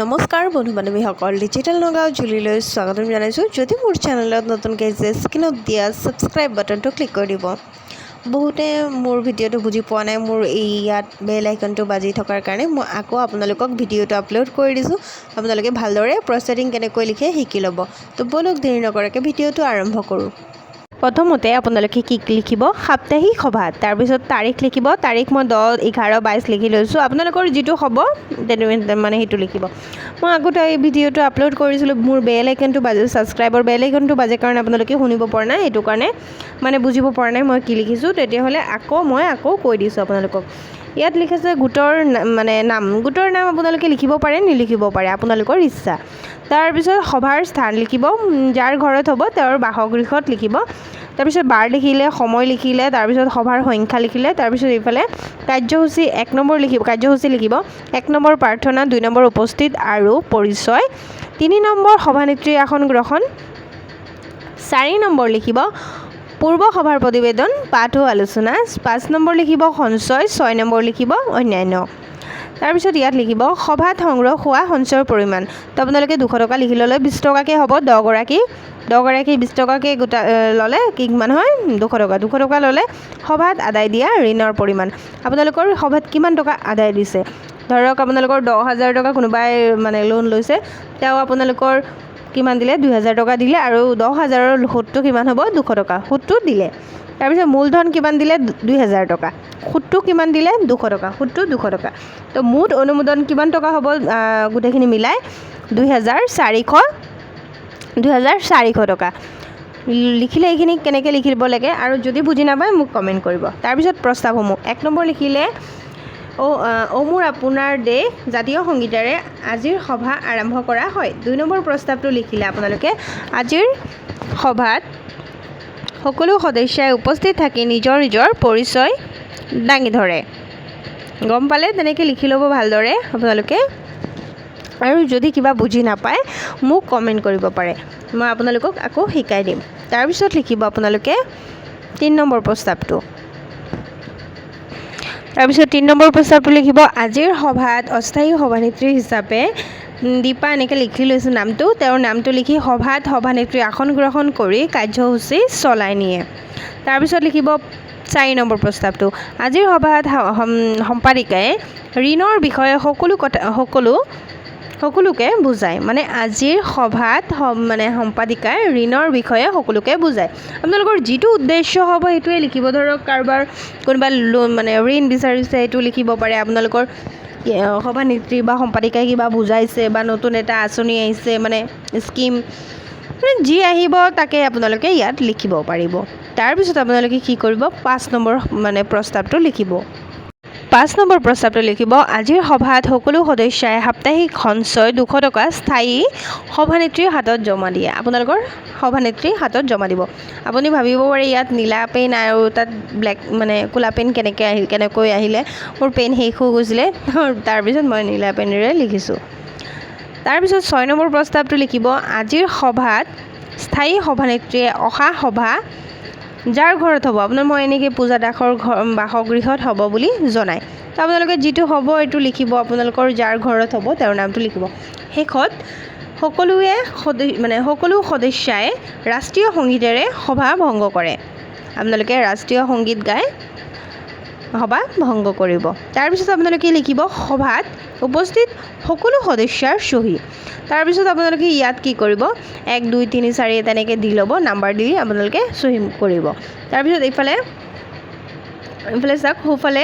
নমস্কাৰ বন্ধু বান্ধৱীসকল, ডিজিটেল নগাঁও জুলিলৈ স্বাগতম জনাইছোঁ। যদি মোৰ চেনেলত নতুনকৈ আহিছে স্ক্ৰীনত দিয়া ছাবস্ক্ৰাইব বাটনটো ক্লিক কৰি দিব। বহুতে মোৰ ভিডিঅ'টো বুজি পোৱা নাই, মোৰ ইয়াত বেল আইকনটো বাজি থকাৰ কাৰণে মই আকৌ আপোনালোকক ভিডিঅ'টো আপলোড কৰি দিছোঁ। আপোনালোকে ভালদৰে প্ৰচেডিং কেনেকৈ লিখে শিকি ল'ব। তো বলক দেৰি নকৰাকৈ ভিডিঅ'টো আৰম্ভ কৰোঁ। প্ৰথমতে আপোনালোকে কি লিখিব, সাপ্তাহিক সভা, তাৰপিছত তাৰিখ লিখিব। তাৰিখ মই 10, 11, 22 লিখি লৈছোঁ। আপোনালোকৰ যিটো হ'ব মানে সেইটো লিখিব। মই আগতে এই ভিডিঅ'টো আপলোড কৰিছিলোঁ, মোৰ বেল আইকনটো বাজে, ছাবস্ক্ৰাইবৰ বেল আইকনটো বাজে কাৰণে আপোনালোকে শুনিব পৰা নাই, সেইটো কাৰণে মানে বুজিব পৰা নাই মই কি লিখিছোঁ। তেতিয়াহ'লে মই কৈ দিছোঁ আপোনালোকক। ইয়াত লিখিছে গোটৰ নাম। গোটৰ নাম আপোনালোকে লিখিব পাৰে, নিলিখিব পাৰে, আপোনালোকৰ ইচ্ছা। তাৰপিছত সভাৰ স্থান লিখিব, যাৰ ঘৰত হ'ব তেওঁৰ বাসগৃহত লিখিব। তাৰপিছত বাৰ লিখিলে, সময় লিখিলে, তাৰপিছত সভাৰ সংখ্যা লিখিলে। তাৰপিছত এইফালে কাৰ্যসূচী 1 নম্বৰ লিখিব, কাৰ্যসূচী লিখিব। 1 নম্বৰ প্ৰাৰ্থনা, 2 নম্বৰ উপস্থিত আৰু পৰিচয়, 3 নম্বৰ সভানেত্ৰীৰ আসন গ্ৰহণ, 4 নম্বৰ লিখিব পূৰ্ব সভাৰ প্ৰতিবেদন, পাঠ ও আলোচনা, 5 নম্বৰ লিখিব সঞ্চয়, 6 নম্বৰ লিখিব অন্যান্য। তাৰপিছত ইয়াত লিখিব সভাত সংগ্ৰহ হোৱা সঞ্চয়ৰ পৰিমাণ। তো আপোনালোকে 200 টকা লিখি ল'লে 20 টকাকৈ হ'ব। 10 গৰাকী 20 টকাকৈ গোটা ল'লে কিমান হয়, 200 টকা। 200 টকা ল'লে সভাত আদায় দিয়া ঋণৰ পৰিমাণ। আপোনালোকৰ সভাত কিমান টকা আদায় দিছে, ধৰক আপোনালোকৰ 10,000 টকা কোনোবাই লোন লৈছে, তেওঁ আপোনালোকৰ কিমান দিলে, 2,000 টকা দিলে, আৰু 10,000ৰ সুতটো কিমান হ'ব, 200 টকা সুতটো দিলে। তাৰপিছত মূলধন কিমান দিলে, 2,000 টকা, সুতটো কিমান দিলে, 200 টকা, সুতটো 200 টকা। তো মুঠ অনুমোদন কিমান টকা হ'ব, গোটেইখিনি মিলাই 2,400 টকা। লিখিলে এইখিনি কেনেকৈ লিখিব লাগে, আৰু যদি বুজি নাপায় মোক কমেণ্ট কৰিব। তাৰপিছত প্ৰস্তাৱসমূহ 1 নম্বৰ লিখিলে মোৰ আপোনাৰ দেশ জাতীয় সংগীতেৰে আজিৰ সভা আৰম্ভ কৰা হয়। 2 নম্বৰ প্ৰস্তাৱটো লিখিলে আপোনালোকে আজিৰ সভাত সকলো সদস্যই উপস্থিত থাকি নিজৰ নিজৰ পৰিচয় দাঙি ধৰে। গম পালে, তেনেকৈ লিখি ল'ব ভালদৰে আপোনালোকে। আৰু যদি কিবা বুজি নাপায় মোক কমেণ্ট কৰিব পাৰে, মই আপোনালোকক আকৌ শিকাই দিম। তাৰপিছত লিখিব আপোনালোকে 3 নম্বৰ প্ৰস্তাৱটো। তাৰপিছত 3 নম্বৰ প্ৰস্তাৱটো লিখিব আজিৰ সভাত অস্থায়ী সভানেত্ৰী হিচাপে দীপা, এনেকৈ লিখি লৈছোঁ নামটো, তেওঁৰ নামটো লিখি সভাত সভানেত্ৰীৰ আসন গ্ৰহণ কৰি কাৰ্যসূচী চলাই নিয়ে। তাৰপিছত লিখিব 4 নম্বৰ প্ৰস্তাৱটো। আজিৰ সভাত সম্পাদিকাই ঋণৰ বিষয়ে সকলোকে বুজায়। আজিৰ সভাত সম্পাদিকাই ঋণৰ বিষয়ে সকলোকে বুজায়। আপোনালোকৰ যিটো উদ্দেশ্য হ'ব সেইটোৱে লিখিব। ধৰক কোনোবা ঋণ বিচাৰিছে, সেইটো লিখিব পাৰে। আপোনালোকৰ সভানেত্ৰী বা সম্পাদিকাই কিবা বুজাইছে, বা নতুন এটা আঁচনি আহিছে, স্কিম যি আহিব তাকে আপোনালোকে ইয়াত লিখিব পাৰিব। তাৰপিছত আপোনালোকে কি কৰিব, 5 নম্বৰ প্ৰস্তাৱটো লিখিব। 5 নম্বৰ প্ৰস্তাৱটো লিখিব আজিৰ সভাত সকলো সদস্যই সাপ্তাহিক সঞ্চয় 200 টকা স্থায়ী সভানেত্ৰীৰ হাতত জমা দিয়ে। আপোনালোকৰ সভানেত্ৰীৰ হাতত জমা দিব। আপুনি ভাবিব পাৰে ইয়াত নীলা পেন আৰু তাত ব্লেক ক'লা পেন কেনেকৈ আহিলে, মোৰ পেন শেষ হৈ গৈছিলে, তাৰপিছত মই নীলা পেনেৰে লিখিছোঁ। তাৰপিছত 6 নম্বৰ প্ৰস্তাৱটো লিখিব আজিৰ সভাত স্থায়ী সভানেত্ৰীয়ে অহা সভা যাৰ ঘৰত হ'ব, মই এনেকৈ পূজা দাসৰ বাসগৃহত হ'ব বুলি জনায়। তো আপোনালোকে যিটো হ'ব এইটো লিখিব, আপোনালোকৰ যাৰ ঘৰত হ'ব তেওঁৰ নামটো লিখিব। শেষত সকলো সদস্যাই ৰাষ্ট্ৰীয় সংগীতেৰে সভা ভংগ কৰে। আপোনালোকে ৰাষ্ট্ৰীয় সংগীত গাই সভা ভংগ কৰিব। তাৰপিছত আপোনালোকে লিখিব সভাত উপস্থিত সকলো সদস্যাৰ চহী। তাৰপিছত আপোনালোকে ইয়াত কি কৰিব, 1, 2, 3, 4 তেনেকৈ দি ল'ব, নাম্বাৰ দি আপোনালোকে চহী কৰিব। তাৰপিছত এইফালে চাওক, সোঁফালে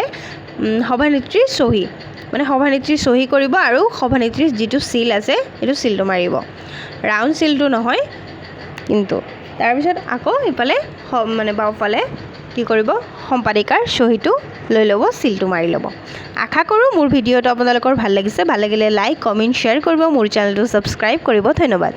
সভানেত্ৰীৰ চহী, সভানেত্ৰীৰ চহী কৰিব, আৰু সভানেত্ৰীৰ যিটো চিল আছে সেইটো চিলটো মাৰিব, ৰাউণ্ড চিলটো নহয় কিন্তু। তাৰপিছত আকৌ ইফালে বাওঁফালে কি কৰিব, সম্পাদিকাৰ চহীটো লৈ ল'ব, চিলটো মাৰি ল'ব। আশা কৰোঁ মোৰ ভিডিঅ'টো আপোনালোকৰ ভাল লাগিছে। ভাল লাগিলে লাইক, কমেণ্ট, শ্বেয়াৰ কৰিব, মোৰ চেনেলটো ছাবস্ক্ৰাইব কৰিব। ধন্যবাদ।